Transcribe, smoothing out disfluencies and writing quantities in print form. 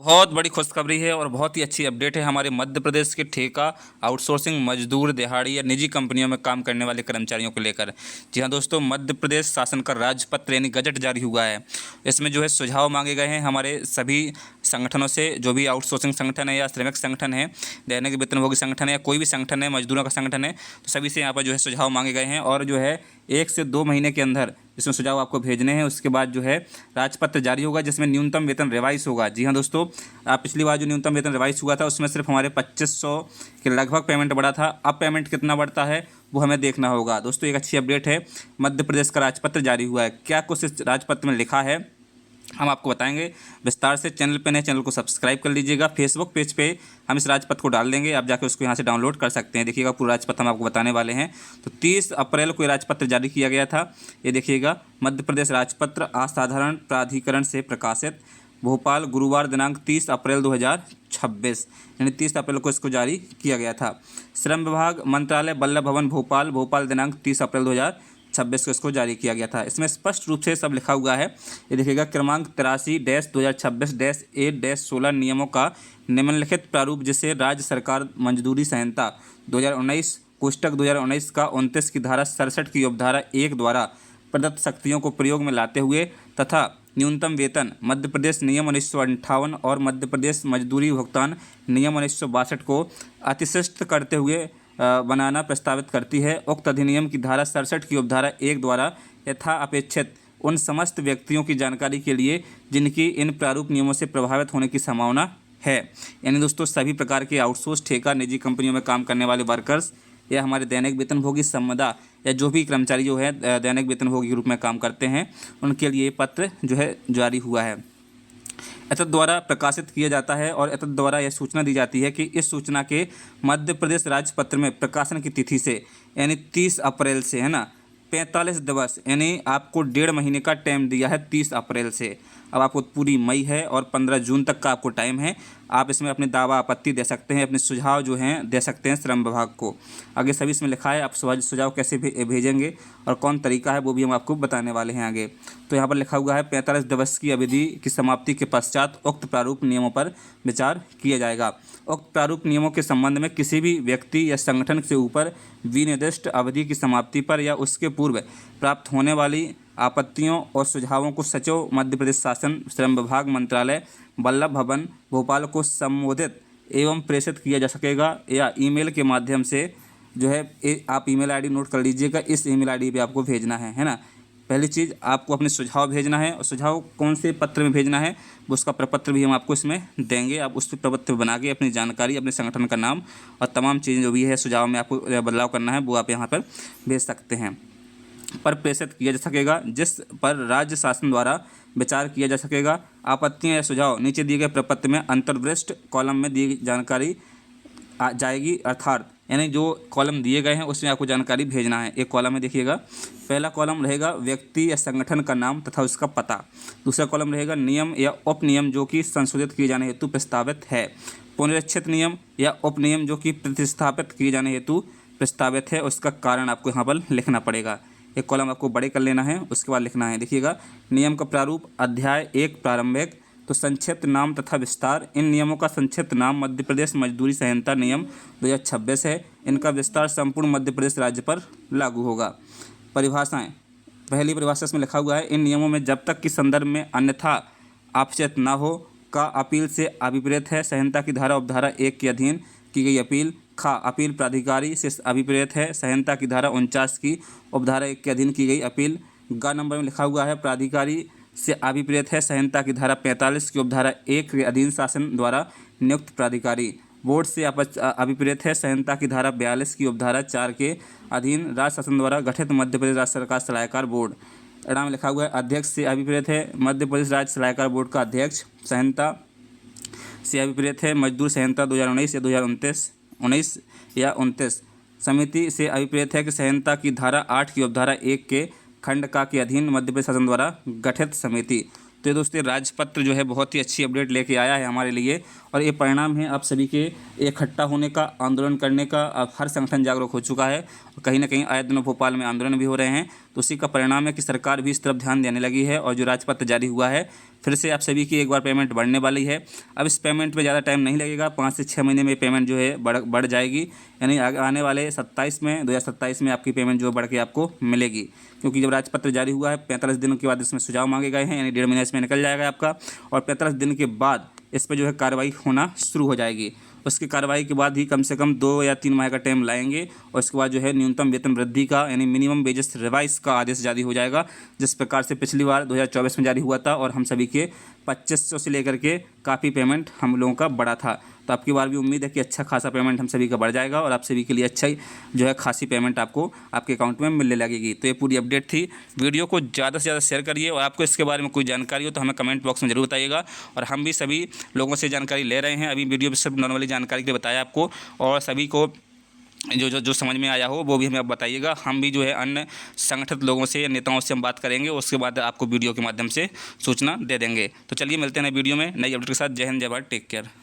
बहुत बड़ी खुशखबरी है और बहुत ही अच्छी अपडेट है हमारे मध्य प्रदेश के ठेका आउटसोर्सिंग मजदूर दिहाड़ी या निजी कंपनियों में काम करने वाले कर्मचारियों को लेकर। जी हाँ दोस्तों, मध्य प्रदेश शासन का राजपत्र यानी गजट जारी हुआ है। इसमें जो है सुझाव मांगे गए हैं हमारे सभी संगठनों से, जो भी आउटसोर्सिंग संगठन है या श्रमिक संगठन है, दैनिक वेतनभोगी संगठन है या कोई भी संगठन है, मजदूरों का संगठन है, तो सभी से यहाँ पर जो है सुझाव मांगे गए हैं। और जो है 1 से 2 महीने के अंदर इसमें सुझाव आपको भेजने हैं। उसके बाद जो है राजपत्र जारी होगा जिसमें न्यूनतम वेतन रिवाइज होगा। जी हाँ दोस्तों, पिछली बार जो न्यूनतम वेतन रिवाइज हुआ था उसमें सिर्फ हमारे 2500 के लगभग पेमेंट बढ़ा था। अब पेमेंट कितना बढ़ता है वो हमें देखना होगा। दोस्तों एक अच्छी अपडेट है, मध्य प्रदेश का राजपत्र जारी हुआ है। क्या कुछ इस राजपत्र में लिखा है हम आपको बताएंगे विस्तार से। चैनल पे नए, चैनल को सब्सक्राइब कर लीजिएगा। फेसबुक पेज पे हम इस राजपत्र को डाल देंगे, आप जाकर उसको यहाँ से डाउनलोड कर सकते हैं। देखिएगा पूरा राजपत्र हम आपको बताने वाले हैं। तो 30 अप्रैल को ये राजपत्र जारी किया गया था। ये देखिएगा, मध्य प्रदेश राजपत्र असाधारण प्राधिकरण से प्रकाशित, भोपाल, गुरुवार दिनांक 30 अप्रैल 2026, यानी 30 अप्रैल को इसको जारी किया गया था। श्रम विभाग मंत्रालय, वल्लभ भवन, भोपाल, भोपाल दिनांक 30 अप्रैल 2026 को इसको जारी किया गया था। इसमें स्पष्ट रूप से सब लिखा हुआ है। ये देखिएगा, क्रमांक 83/2026-A-16 नियमों का निम्नलिखित प्रारूप, जिसे राज्य सरकार मजदूरी संहिता 2019 कोष्टक 2019 का 29 की धारा 67 की उपधारा 1 द्वारा प्रदत्त शक्तियों को प्रयोग में लाते हुए तथा न्यूनतम वेतन मध्य प्रदेश नियम 1958 और मध्य प्रदेश मजदूरी भुगतान नियम 1962 को अतिशिष्ट करते हुए बनाना प्रस्तावित करती है। उक्त अधिनियम की धारा 67 की उपधारा 1 द्वारा यथा अपेक्षित उन समस्त व्यक्तियों की जानकारी के लिए जिनकी इन प्रारूप नियमों से प्रभावित होने की संभावना है। यानी दोस्तों सभी प्रकार के आउटसोर्स, ठेका, निजी कंपनियों में काम करने वाले वर्कर्स या हमारे दैनिक वेतनभोगी संविदा या जो भी कर्मचारी जो है दैनिक वेतनभोगी के रूप में काम करते हैं, उनके लिए ये पत्र जो है जारी हुआ है। एतद द्वारा प्रकाशित किया जाता है और एतद द्वारा यह सूचना दी जाती है कि इस सूचना के मध्य प्रदेश राजपत्र में प्रकाशन की तिथि से, यानी 30 अप्रैल से, है ना, 45 दिवस, यानी आपको 1.5 महीने का टाइम दिया है 30 अप्रैल से। अब आपको पूरी मई है और 15 जून तक का आपको टाइम है। आप इसमें अपने दावा आपत्ति दे सकते हैं, अपने सुझाव जो हैं दे सकते हैं श्रम विभाग को। आगे सभी इसमें लिखा है, आप सुझाव कैसे भेजेंगे और कौन तरीका है वो भी हम आपको बताने वाले हैं आगे। तो यहाँ पर लिखा हुआ है 45 दिवस की अवधि की समाप्ति के पश्चात उक्त प्रारूप नियमों पर विचार किया जाएगा। उक्त प्रारूप नियमों के संबंध में किसी भी व्यक्ति या संगठन से ऊपर विनिर्दिष्ट अवधि की समाप्ति पर या उसके पूर्व प्राप्त होने वाली आपत्तियों और सुझावों को सचिव मध्य प्रदेश शासन, श्रम विभाग, मंत्रालय, वल्लभ भवन, भोपाल को संबोधित एवं प्रेषित किया जा सकेगा या ईमेल के माध्यम से जो है आप ईमेल आईडी नोट कर लीजिएगा। इस ईमेल आईडी पे आपको भेजना है ना। पहली चीज़, आपको अपने सुझाव भेजना है और सुझाव कौन से पत्र में भेजना है वो उसका प्रपत्र भी हम आपको इसमें देंगे। आप उस प्रपत्र बना के अपनी जानकारी, अपने संगठन का नाम और तमाम चीज़ें जो भी है सुझाव में आपको बदलाव करना है वो आप यहाँ पर भेज सकते हैं। पर प्रेषित किया जा सकेगा जिस पर राज्य शासन द्वारा विचार किया जा सकेगा। आपत्तियां या सुझाव नीचे दिए गए प्रपत्र में अंतर्वृष्ट कॉलम में दी जानकारी आ जाएगी, अर्थात यानी जो कॉलम दिए गए हैं उसमें आपको जानकारी भेजना है। एक कॉलम में देखिएगा, पहला कॉलम रहेगा व्यक्ति या संगठन का नाम तथा उसका पता। दूसरा कॉलम रहेगा नियम या उपनियम जो कि संशोधित किए जाने हेतु प्रस्तावित है। पुनरीक्षित नियम या उपनियम जो कि प्रतिस्थापित किए जाने हेतु प्रस्तावित है, उसका कारण आपको यहाँ पर लिखना पड़ेगा। एक कॉलम आपको बड़े कर लेना है, उसके बाद लिखना है। देखिएगा, नियम का प्रारूप, अध्याय 1 प्रारंभिक, तो संक्षिप्त नाम तथा विस्तार। इन नियमों का संक्षिप्त नाम मध्य प्रदेश मजदूरी संहिता नियम 2026 है। इनका विस्तार संपूर्ण मध्य प्रदेश राज्य पर लागू होगा। परिभाषाएं, पहली परिभाषा में लिखा हुआ है, इन नियमों में जब तक कि संदर्भ में अन्यथा आक्षेप न हो का अपील से अभिप्रेत है। संहिता की धारा उपधारा 1 के अधीन की गई अपील खा अपील प्राधिकारी से अभिप्रेत है। संहिता की धारा 49 की उपधारा 1 के अधीन की गई अपील ग नंबर में लिखा हुआ है प्राधिकारी से अभिप्रेत है। संहिता की धारा 45 की उपधारा 1 के अधीन शासन द्वारा नियुक्त प्राधिकारी। बोर्ड से अभिप्रेत है। संहिता की धारा 42 की उपधारा 4 के अधीन राज्य शासन द्वारा गठित मध्य प्रदेश राज्य सरकार सलाहकार बोर्ड। एडा में लिखा हुआ है अध्यक्ष से अभिप्रेत है मध्य प्रदेश राज्य सलाहकार बोर्ड का अध्यक्ष। संहिता से अभिप्रेत है मजदूर संहिता 2019 या 2019 या 29। समिति से अभिप्रेत है कि संहिता की धारा 8 की उपधारा 1 के खंड का के अधीन मध्य प्रदेश शासन द्वारा गठित समिति। तो ये दोस्तों राजपत्र जो है बहुत ही अच्छी अपडेट लेके आया है हमारे लिए और ये परिणाम है आप सभी के इकट्ठा होने का, आंदोलन करने का। अब हर संगठन जागरूक हो चुका है और कहीं ना कहीं आए दिनों भोपाल में आंदोलन भी हो रहे हैं। तो उसी का परिणाम है कि सरकार भी इस तरफ ध्यान देने लगी है और जो राजपत्र जारी हुआ है फिर से आप सभी की एक बार पेमेंट बढ़ने वाली है। अब इस पेमेंट में ज़्यादा टाइम नहीं लगेगा, 5 से 6 महीने में पेमेंट जो है बढ़ जाएगी, यानी आने वाले 2027 में आपकी पेमेंट जो है बढ़ के आपको मिलेगी। क्योंकि जब राजपत्र जारी हुआ है 45 दिनों के बाद इसमें सुझाव मांगे गए हैं, यानी 1.5 महीना इसमें निकल जाएगा आपका, और 45 दिन के बाद इस पर जो है कार्रवाई होना शुरू हो जाएगी। उसकी कार्रवाई के बाद ही कम से कम 2 या 3 माह का टाइम लाएंगे और उसके बाद जो है न्यूनतम वेतन वृद्धि का यानी मिनिमम वेजेस रिवाइज का आदेश जारी हो जाएगा, जिस प्रकार से पिछली बार 2024 में जारी हुआ था और हम सभी के 2500 से लेकर के काफ़ी पेमेंट हम लोगों का बढ़ा था। तो आपकी बार भी उम्मीद है कि अच्छा खासा पेमेंट हम सभी का बढ़ जाएगा और आप सभी के लिए अच्छा ही जो है खासी पेमेंट आपको आपके अकाउंट में मिलने लगेगी। तो ये पूरी अपडेट थी। वीडियो को ज़्यादा से ज़्यादा शेयर करिए और आपको इसके बारे में कोई जानकारी हो तो हमें कमेंट बॉक्स में जरूर बताइएगा। और हम भी सभी लोगों से जानकारी ले रहे हैं, अभी वीडियो में सिर्फ नॉर्मली जानकारी के लिए बताया आपको, और सभी को जो समझ में आया हो वो भी हमें आप बताइएगा। हम भी जो है अन्य संगठित लोगों से, नेताओं से हम बात करेंगे, उसके बाद आपको वीडियो के माध्यम से सूचना दे देंगे। तो चलिए मिलते हैं नए वीडियो में नई अपडेट के साथ। जय हिंद, जय भारत, टेक केयर।